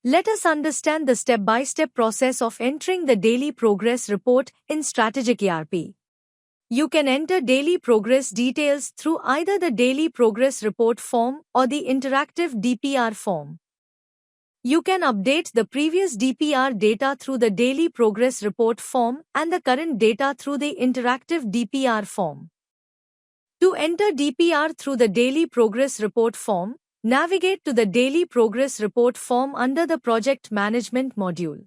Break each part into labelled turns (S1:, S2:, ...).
S1: Let us understand the step-by-step process of entering the daily progress report in Strategic ERP. You can enter daily progress details through either the daily progress report form or the interactive DPR form. You can update the previous DPR data through the daily progress report form and the current data through the interactive DPR form. To enter DPR through the daily progress report form, navigate to the daily progress report form under the project management module.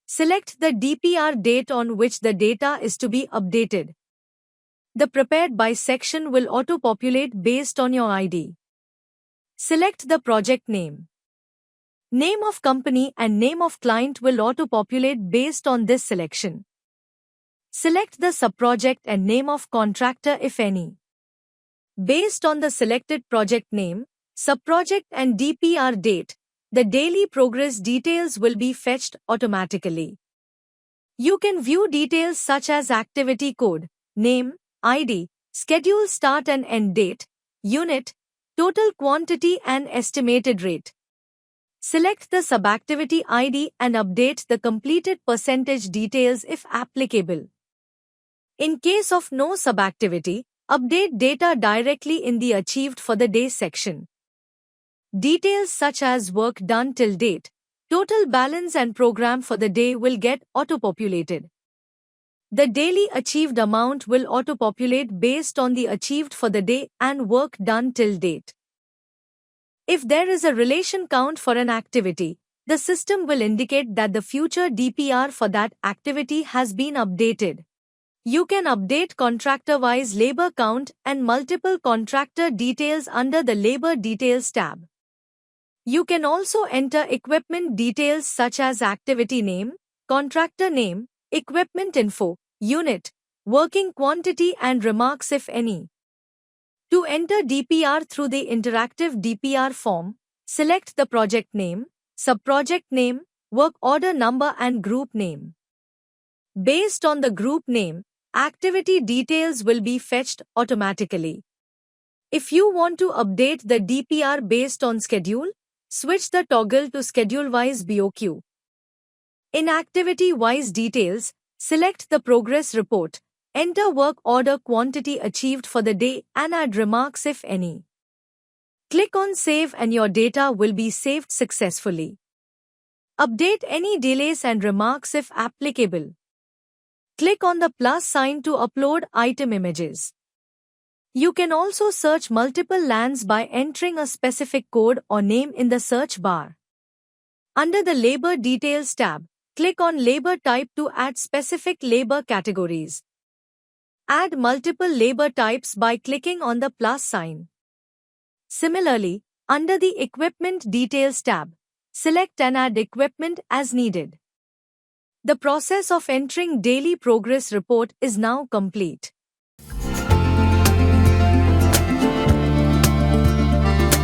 S1: Select the DPR date on which the data is to be updated. The Prepared by section will auto-populate based on your ID. Select the project name. Name of company and name of client will auto-populate based on this selection. Select the subproject and name of contractor if any. Based on the selected project name, subproject and DPR date, the daily progress details will be fetched automatically. You can view details such as activity code, name, ID, schedule start and end date, unit, total quantity and estimated rate. Select the subactivity ID and update the completed percentage details if applicable. In case of no subactivity, update data directly in the Achieved for the Day section. Details such as work done till date, total balance and program for the day will get auto-populated. The daily achieved amount will auto-populate based on the achieved for the day and work done till date. If there is a relation count for an activity, the system will indicate that the future DPR for that activity has been updated. You can update contractor-wise labor count and multiple contractor details under the Labor Details tab. You can also enter equipment details such as activity name, contractor name, equipment info, unit, working quantity and remarks if any. To enter DPR through the interactive DPR form, select the project name, subproject name, work order number and group name. Based on the group name, activity details will be fetched automatically. If you want to update the DPR based on schedule, switch the toggle to schedule-wise BOQ. In activity-wise details, select the progress report. Enter work order quantity achieved for the day and add remarks if any. Click on Save and your data will be saved successfully. Update any delays and remarks if applicable. Click on the plus sign to upload item images. You can also search multiple lands by entering a specific code or name in the search bar. Under the Labor Details tab, click on Labor Type to add specific labor categories. Add multiple labor types by clicking on the plus sign. Similarly, under the Equipment Details tab, select and add equipment as needed. The process of entering daily progress report is now complete.